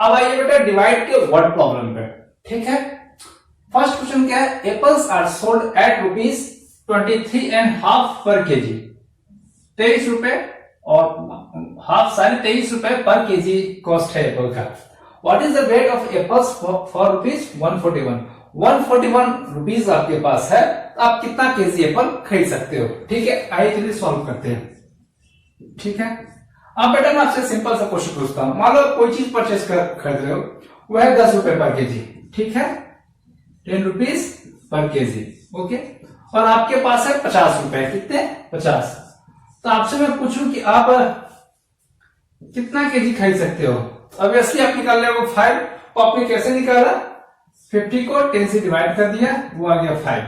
अब आइए बेटा डिवाइड के वर्ड प्रॉब्लम पे। ठीक है, फर्स्ट क्वेश्चन क्या है, एप्पल्स आर सोल्ड एट ₹23.5 पर केजी। 23 रुपए और हाफ साढ़े 23 रुपए पर केजी कॉस्ट है एप्पल का। What is the weight of apples for ₹141? 141 rupees आपके पास है, तो आप कितना केजी एप्पल खरीद सकते हो। ठीक है, आइए चलिए सॉल्व करते हैं। ठीक है, अब बेटा मैं आपसे सिंपल सा क्वेश्चन पूछता हूं। मान लो कोई चीज परचेज खरीद रहे हो, वह है 10 रुपए पर केजी। ठीक है, 10 रुपीज पर केजी। ओके, और आपके पास है 50 रुपए। कितने? 50। तो आपसे मैं पूछूं कि आप कितना केजी खरीद सकते हो। ऑब्वियसली आप निकाल रहे हो 5। तो आपने कैसे निकाला? 50 को 10 से डिवाइड कर दिया, वो आ गया 5।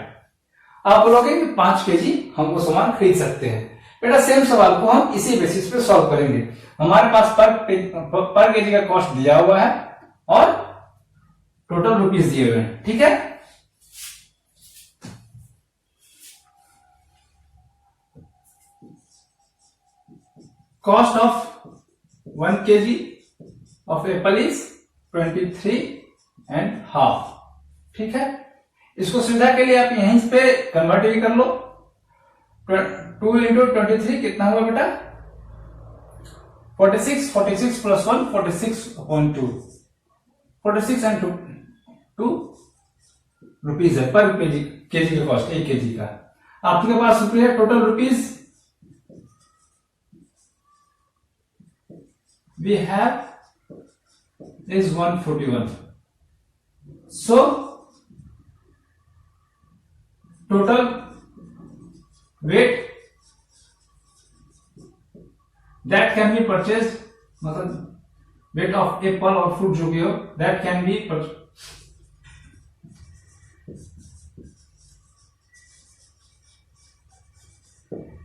आप बोलोगे कि 5 केजी हम वो सामान खरीद सकते हैं। बेटा सेम सवाल को हम इसी बेसिस पे सॉल्व करेंगे। हमारे पास पर केजी का कॉस्ट दिया हुआ है और टोटल रुपीस दिए हुए हैं। ठीक है, cost of 1 kg of Apple is 23.5। ठीक है, इसको सुविधा के लिए आप यहीं पे कन्वर्ट भी कर लो। 2 into 23 कितना हुआ बेटा? 46। 46 प्लस 1 46/2। 46 and 2 रुपीज है पर केजी का कॉस्ट, 1 केजी का। आपके पास रुपये total rupees we have is 141. So total weight that can be purchased, मतलब weight of apple और fruit जो भी हो, that can be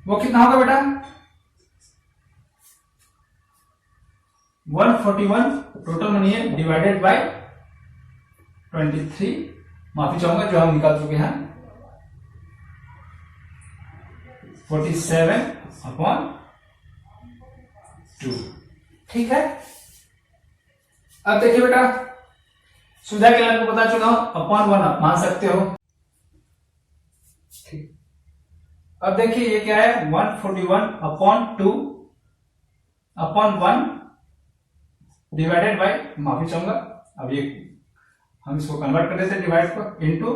वो कितना होगा बेटा? 141 टोटल मनी है, डिवाइडेड बाय 23। माफी चाहूंगा जो हम निकाल चुके हैं, 47/2। ठीक है, अब देखिए बेटा सुविधा के लिए आपको बता चुका हूं, अपॉन 1 आप मान सकते हो। ठीक, अब देखिए ये क्या है, 141/2/1 डिवाइडेड बाय, माफी चाहूंगा अब ये हम इसको कन्वर्ट कर देते डिवाइड को, इंटू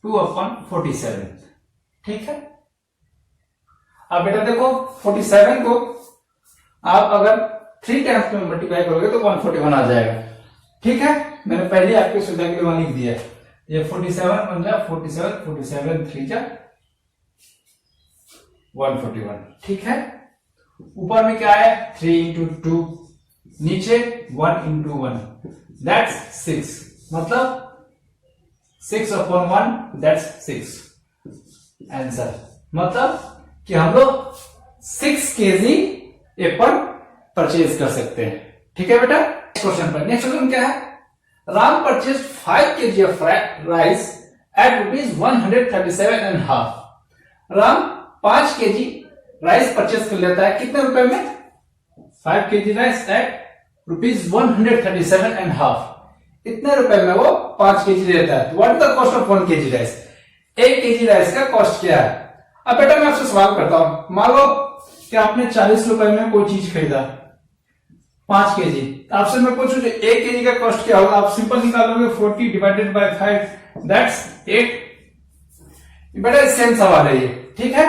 2/47। ठीक है, अब बेटा देखो 47 को आप अगर 3 टाइम्स में मल्टीप्लाई करोगे तो 141 आ जाएगा। ठीक है, मैंने पहले आपकी सुविधा के लिए वहां लिख दिया है। ये 47 बन जाए 47, 47 3 जा 141। ठीक है, ऊपर में क्या है, 3 into 2, नीचे 1 into 1 that's 6, मतलब 6/1 that's 6 आंसर। मतलब कि हम लोग 6 केजी एप्पल परचेज कर सकते हैं। ठीक है बेटा, क्वेश्चन पर नेक्स्ट क्वेश्चन क्या है, Ram purchase 5 kg of rice at ₹137.5। Ram 5 KG rice purchase कर लेता है, कितने रुपए में? 5 kg राइस एट ₹137.5। इतने रुपए में वो 5 केजी देता है। What is the cost of 1 kg rice? 1 KG rice का कॉस्ट क्या है? अब बेटा मैं आपसे सवाल करता हूं, मान लो कि आपने 40 रुपए में कोई चीज खरीदा 5 केजी, आपसे मैं पूछूं 1 केजी का कॉस्ट क्या होगा? आप सिंपल निकालोगे 40 डिवाइडेड बाय 5 दैट्स 8। बेटा सेम सवाल है ये। ठीक है,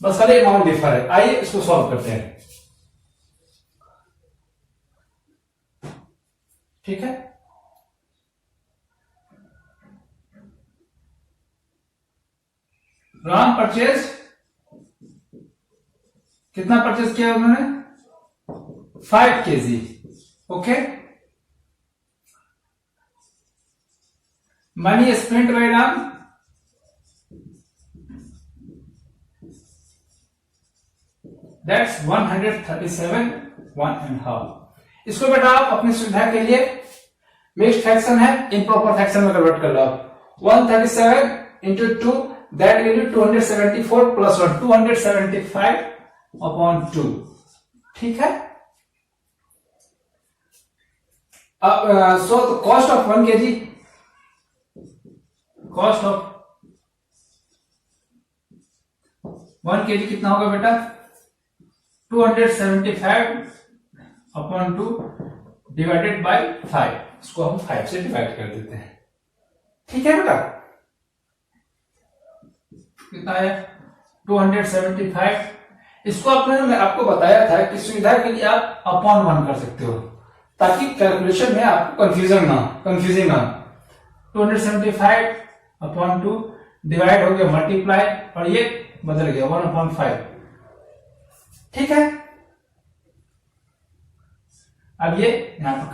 बस खाली अमाउंट डिफर है। आइए इसको सॉल्व करते हैं। ठीक है, राम परचेज कितना परचेज किया उन्होंने? 5 KG. Okay, money spent by Ram that's 137.5। इसको बेटा आप अपनी सुविधा के लिए मिक्स्ड फ्रैक्शन है, इम्प्रॉपर फ्रैक्शन में कन्वर्ट कर लो। 137 into 2 that will be 274 plus 1 275/2। ठीक है, so cost of 1 kg, cost of 1 kg कितना होगा बेटा? 275 अपॉन 2 डिवाइडेड बाय 5। इसको हम 5 से डिवाइड कर देते हैं। ठीक है बेटा, कितना है? 275। इसको मैं आपको बताया था कि सुविधा के लिए आप अपॉन 1 कर सकते हो, ताकि कैलकुलेशन में आपको कंफ्यूजिंग ना। 275 अपॉन 2 डिवाइड हो गया मल्टीप्लाई, और ये बदल गया 1/5। ठीक है, अब ये यहां पर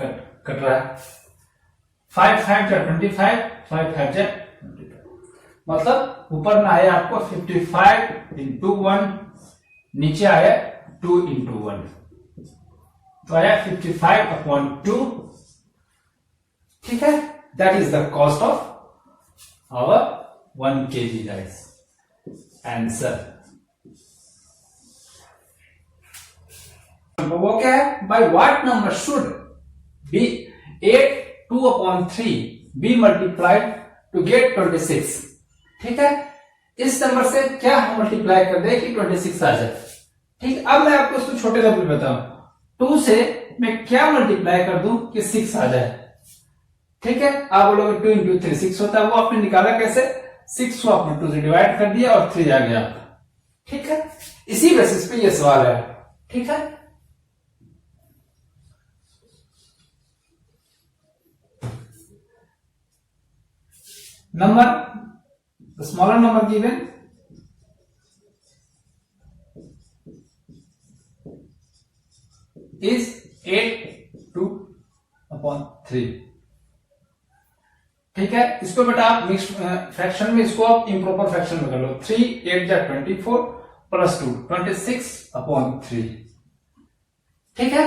कट रहा है। 5 5 जा 25, 5 5 जा 25, मतलब ऊपर में आया आपको 55 इंटू 1, नीचे आया 2 इंटू 1, तो आया 55 अपॉन 2। ठीक है, that is the cost of our 1 kg rice. Answer वो क्या है? By what number should be 8 2/3 be multiplied to get 26। ठीक है, इस नंबर से क्या हम मल्टीप्लाई कर दें कि 26 आ जाए। ठीक, अब मैं आपको इसको छोटे लेवल में बताऊं, 2 से मैं क्या मल्टीप्लाई कर दूं कि 6 आ जाए। ठीक है, आप बोलोगे 2 इंटू 3 6 होता है, वो आपने निकाला कैसे? 6 को आपने 2 से डिवाइड कर दिया और 3 आ गया आपका। ठीक है, इसी बेसिस पे ये सवाल है। ठीक है, number, the smaller number given is 8 2/3। ठीक है, इसको बेटा आप मिक्स फ्रैक्शन में, इसको आप इम्प्रॉपर फ्रैक्शन में कर लो। 3 8 जा 24 प्लस 2 26/3। ठीक है,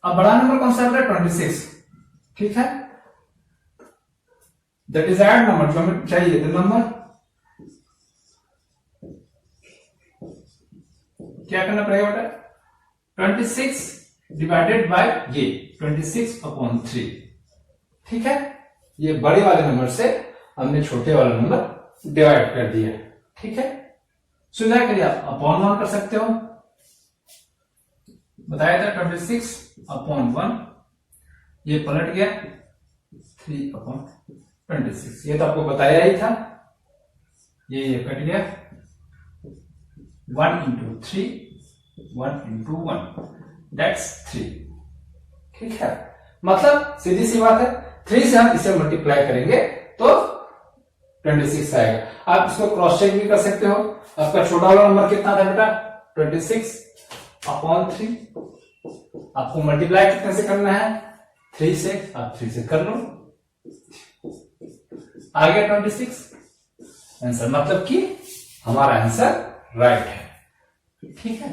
अब बड़ा नंबर कौन सा है? 26। ठीक है, द डिजायर्ड नंबर जो हमें चाहिए, द नंबर, क्या करना पड़ेगा बेटा? 26 डिवाइडेड बाय ये 26/3। ठीक है, ये बड़े वाले नंबर से हमने छोटे वाला नंबर डिवाइड कर दिया। ठीक है, सुविधा के लिए आप अपॉन 1 कर सकते हो। बताया था 26/1, ये पलट गया 3/26, ये तो आपको बताया ही था। ये कट गया 1 इंटू 3 1 इंटू 1 दैट्स 3। ठीक है, मतलब सीधी सी बात है, 3 से हम इसे मल्टीप्लाई करेंगे तो 26 आएगा। आप इसको क्रॉस चेक भी कर सकते हो। आपका छोटा वाला नंबर कितना था बेटा? 26/3। आपको मल्टीप्लाई कितने से करना है? 3 से। आप 3 से कर लो, आ गया 26 आंसर, मतलब कि हमारा आंसर राइट है। ठीक है,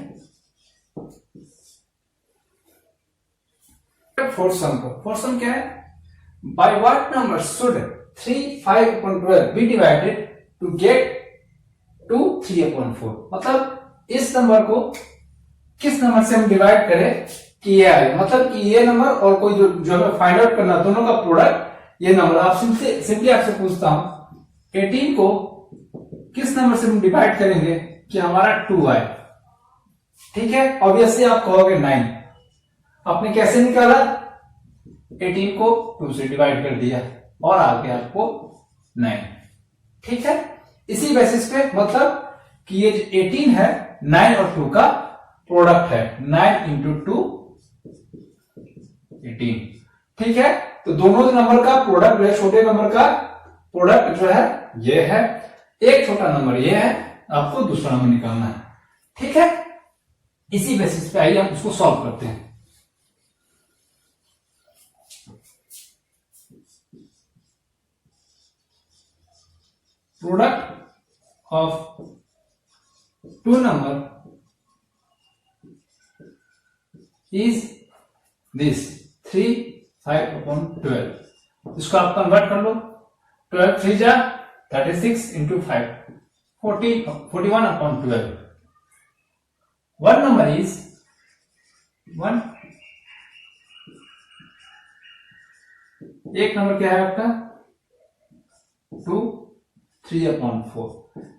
फोर्थ सम क्या है? By what number should 3 5/12 be divided to get 2 3/4। मतलब इस नंबर को किस नंबर से हम डिवाइड करें कि ये आए, मतलब कि ये नंबर और कोई जो हमें फाइंड आउट करना, दोनों का प्रोडक्ट ये नंबर। आप सिंपली आपसे पूछता हूं 18 को किस नंबर से हम डिवाइड करेंगे कि हमारा 2 आए। ठीक है, ऑब्वियसली आप कहोगे 9। आपने कैसे निकाला? 18 को 2 से डिवाइड कर दिया और आ गया आपको 9। ठीक है, इसी बेसिस पे मतलब कि ये 18 है 9 और 2 का प्रोडक्ट है। 9 इंटू 2 18। ठीक है, तो दोनों नंबर का प्रोडक्ट जो है, छोटे नंबर का प्रोडक्ट जो है ये है, एक छोटा नंबर ये है, आपको दूसरा नंबर निकालना है। ठीक है, इसी बेसिस पे आइए हम इसको सॉल्व करते हैं। Product of 2 number is this 3 5/12। इसको आप कन्वर्ट कर लो। 12 3 जा 36 इंटू 5 41/12। One number is 1 एक नंबर क्या है आपका 2 3/4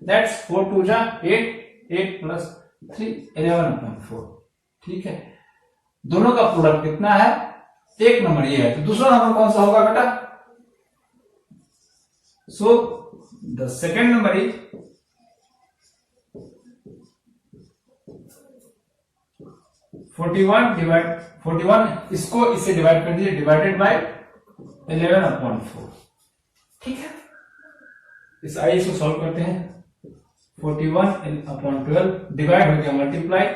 दैट्स 4 2 जा 8 8 प्लस 3 11/4 ठीक है। दोनों का प्रोडक्ट कितना है एक नंबर ये है, तो दूसरा नंबर कौन सा होगा बेटा? So the second number is 41 इसको इससे डिवाइड कर दीजिए, डिवाइडेड बाय 11/4 ठीक है। इस आई को सॉल्व करते हैं। 41/12 डिवाइड हो गया मल्टीप्लाई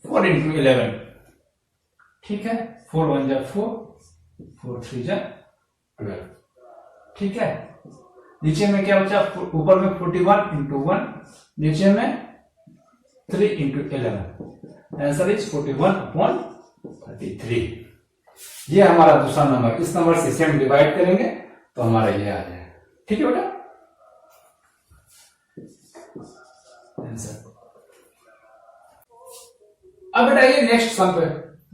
4 into 11 ठीक है। 4 1 जा 4 4 3 जा 12 ठीक है। नीचे में क्या बचा? ऊपर में 41 into 1, नीचे में 3 into 11। Answer is 41/33। ये हमारा दूसरा नंबर। इस नंबर से सेम डिवाइड करेंगे तो हमारा ये आ जाएगा ठीक है बेटा। आंसर अब बेटा ये नेक्स्ट सम पे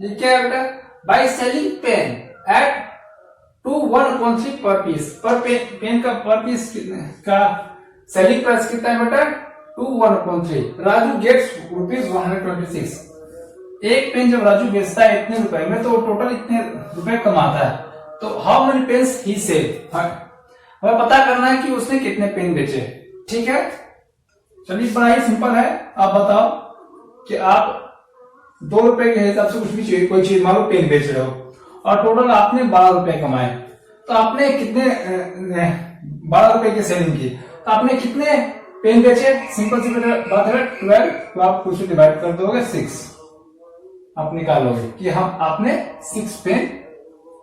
ये क्या है बेटा? बाय सेलिंग पेन एट 1/3 पर पीस। पर पेन का पर पीस का सेलिंग प्राइस कितना है बेटा? 1/3। राजू गेट्स ₹126। एक पेन जब राजू बेचता है इतने रुपए में तो टोटल इतने रुपए कमाता है, तो how many pens he sell? हमें पता करना है कि उसने कितने पेन बेचे ठीक है। चलिए बड़ा ही सिंपल है। आप बताओ कि आप 2 रुपए के हिसाब से कुछ भी चाहिए कोई चीज मान लो पेन बेच रहे हो और टोटल आपने 12 रुपए कमाए, तो आपने कितने 12 रुपए की सेलिंग की तो आपने कितने पेन बेचे? सिंपल सी बात है 12, तो आप कुछ डिवाइड कर दोगे 6, आप निकालोगे कि हम आपने 6 पेन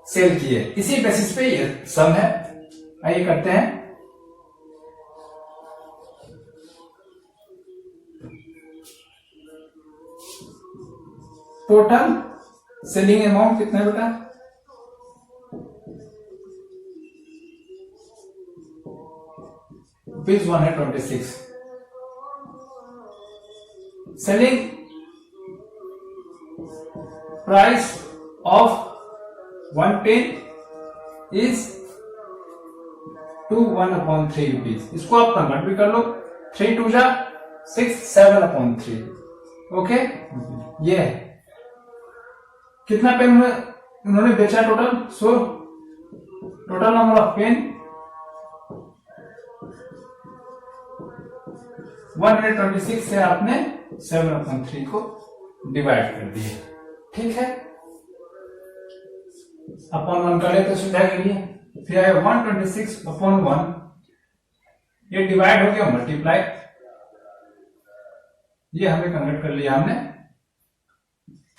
सेल किए। इसी बेसिस पे ये सम है। आइए करते हैं। टोटल सेलिंग अमाउंट कितना है बेटा? ₹126। Selling price of 1 pen is 1/3 rupees. इसको आप कन्वर्ट भी कर लो। 3 2 जा 6 7/3 ओके। ये है कितना पेन उन्होंने बेचा total? So total number of pen 126 से आपने 7/3 को डिवाइड कर दिए ठीक है। अपॉन 1 कर लेते सुविधा के लिए। फिर आया 126/1, ये डिवाइड हो गया मल्टीप्लाई, ये हमें कन्वर्ट कर लिया हमने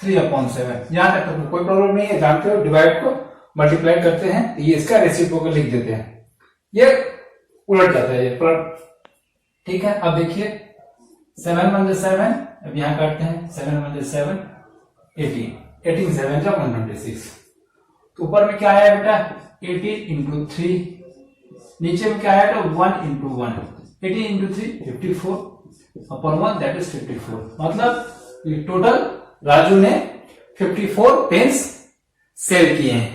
3/7। यहां तक तो कोई प्रॉब्लम नहीं है, जानते हो डिवाइड को मल्टीप्लाई करते हैं तो ये इसका रेसिप्रोकल लिख देते हैं, ये उलट जाता है ये ठीक है। अब देखिए 7 1 7, अब यहां काटते हैं 7 1 7 18 18 7 जा 126। तो ऊपर में क्या आया बेटा 18 into 3, नीचे में क्या आया तो 1 into 1, 18 into 3 54/1 दैट इज 54। मतलब टोटल राजू ने 54 पेन्स सेल किए हैं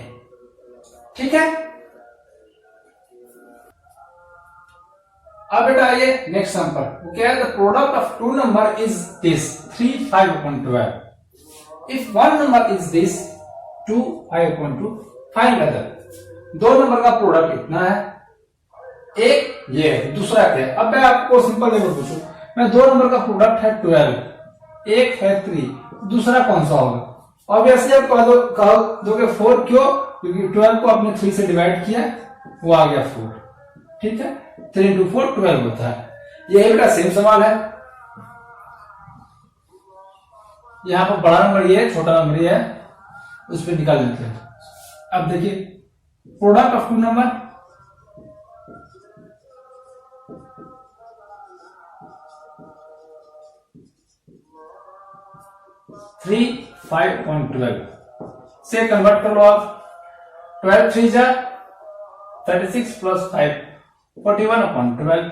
ठीक है। अब बेटा आइए नेक्स्ट सम पर। वो क्या है? The product of 2 number is this 3 5/12। If 1 number is this 2 5/2 find other. 2 number का प्रोडक्ट कितना है? एक ये है, दूसरा क्या है? अब मैं आपको सिंपल लेवल पूछूं, मैं 2 नंबर का प्रोडक्ट है 12, एक है 3, दूसरा कौन सा होगा? ऑब्वियसली आप कह दोगे 4, क्यों? क्योंकि 12 को आपने 3 से डिवाइड किया, वो आ गया 4 ठीक है। 3 into 4 12 होता है। यही बेटा सेम सवाल है। यहां पर बड़ा नंबर ये है, छोटा नंबर ये है, उस पर निकाल लेते हैं। अब देखिए प्रोडक्ट ऑफ 2 नंबर 3 5/12 से कन्वर्ट कर लो आप। 12 3 जा 36 plus 5 41/12।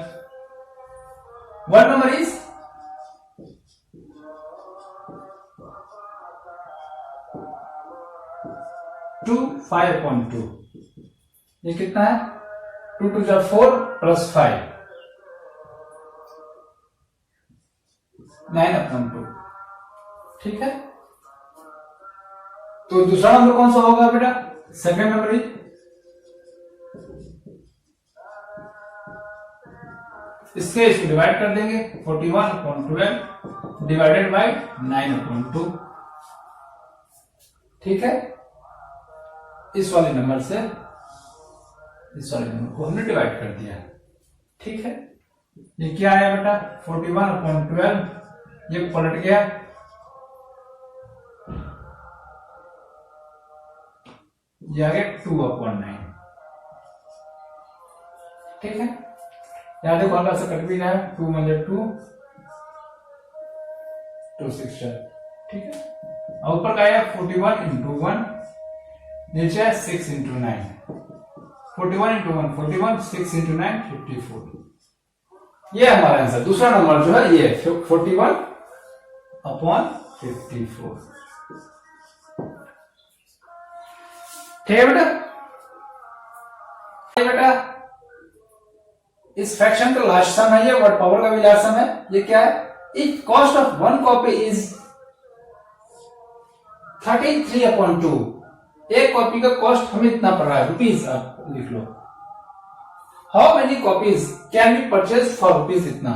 What number is 2 5/2? ये कितना है 2 2 जा 4 प्लस 5 9/2। ठीक है, तो दूसरा नंबर कौन सा होगा बेटा? सेकंड नंबर ही। इसको डिवाइड कर देंगे 41/12 डिवाइडेड बाय 9/2। ठीक है, इस वाले नंबर से इस वाले नंबर को हमने डिवाइड कर दिया। ठीक है, ये क्या आया बेटा 41/12, ये पलट गया, ये आ गया 2/9। ठीक है, यहां देखो हल्का सा कट भी रहा है, 2 × 2 2 6। ठीक है, और ऊपर का आया 41 × 1, नीचे है 6 × 9। 41 × 1 41, 6 × 9 54। ये हमारा आंसर। दूसरा नंबर जो है ये 41/54। ठीक है बेटा, बेटा इस फ्रैक्शन का लास्ट सम है ये, और पावर का भी लास्ट सम है। ये क्या है? If cost of one copy is 33/2, एक कॉपी का कॉस्ट हमें इतना पड़ रहा है रुपीज, आप लिख लो। How many copies can be purchase for rupees इतना।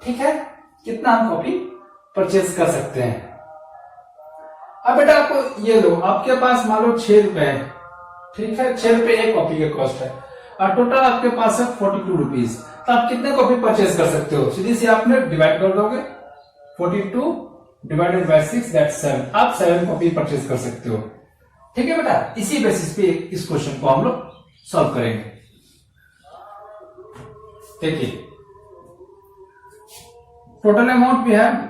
ठीक है, कितना हम कॉपी परचेज कर सकते हैं। अब बेटा आपको ये लो, आपके पास मान लो 6 रुपए है। ठीक है, 6 रुपए एक कॉपी का कॉस्ट है, और टोटल आपके पास है 42 रुपीज। तो आप कितने कॉपी परचेज कर सकते हो? सीधी सी आपने डिवाइड कर दोगे, 42 डिवाइडेड बाय 6 दैट्स 7। आप 7 कॉपी परचेज कर सकते हो। ठीक है बेटा, इसी बेसिस पे इस क्वेश्चन को हम लोग सॉल्व करेंगे। देखिए टोटल अमाउंट भी है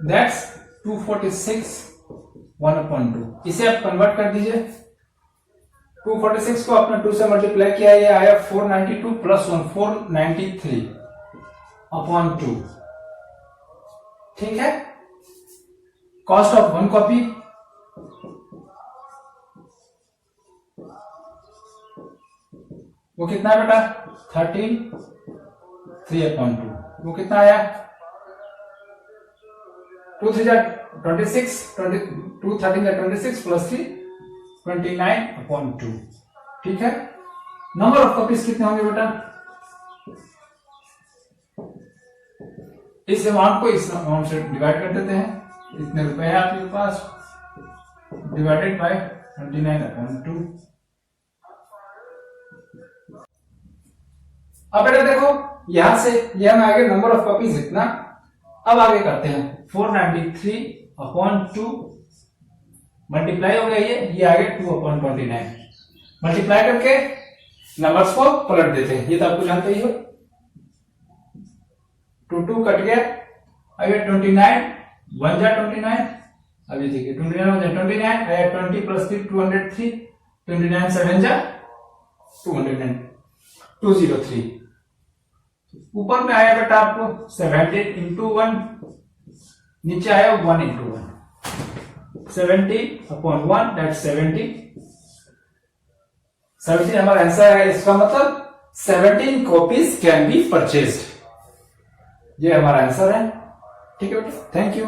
दैट्स 246 1/2। इसे आप कन्वर्ट कर दीजिए। 246 को आपने 2 से मल्टीप्लाई किया, ये आया 492 प्लस 1 493/2। ठीक है, कॉस्ट ऑफ वन कॉपी वो कितना है बेटा 33/2। वो कितना आया 2 3 26 2 13 26 प्लस 3 29/2। ठीक है, नंबर ऑफ कॉपीज कितने होंगे बेटा? इस अमाउंट को इस अमाउंट से डिवाइड कर देते हैं। इतने रुपए है आपके पास, डिवाइडेड बाय 29/2। अब बेटा देखो यहां से ये हम आगे नंबर ऑफ कॉपीज इतना। अब आगे करते हैं 493/2 मल्टीप्लाई हो गया, ये आगे 2/29 मल्टीप्लाई करके नंबर्स को पलट देते हैं। ये तो आपको जानते ही हो, 2 कट गया, अभी 29 1 जा 29, अभी देखिए 29 1 जा 29, 20 प्लस 3 203, 29 7 जा 209 203। ऊपर में आया बेटा आपको 17 × 1, नीचे आया 1 × 1, 70/1 दैट 70। 17 हमारा आंसर है। इसका मतलब 17 कॉपीज कैन बी परचेज्ड, ये हमारा आंसर है। ठीक है बेटा, थैंक यू।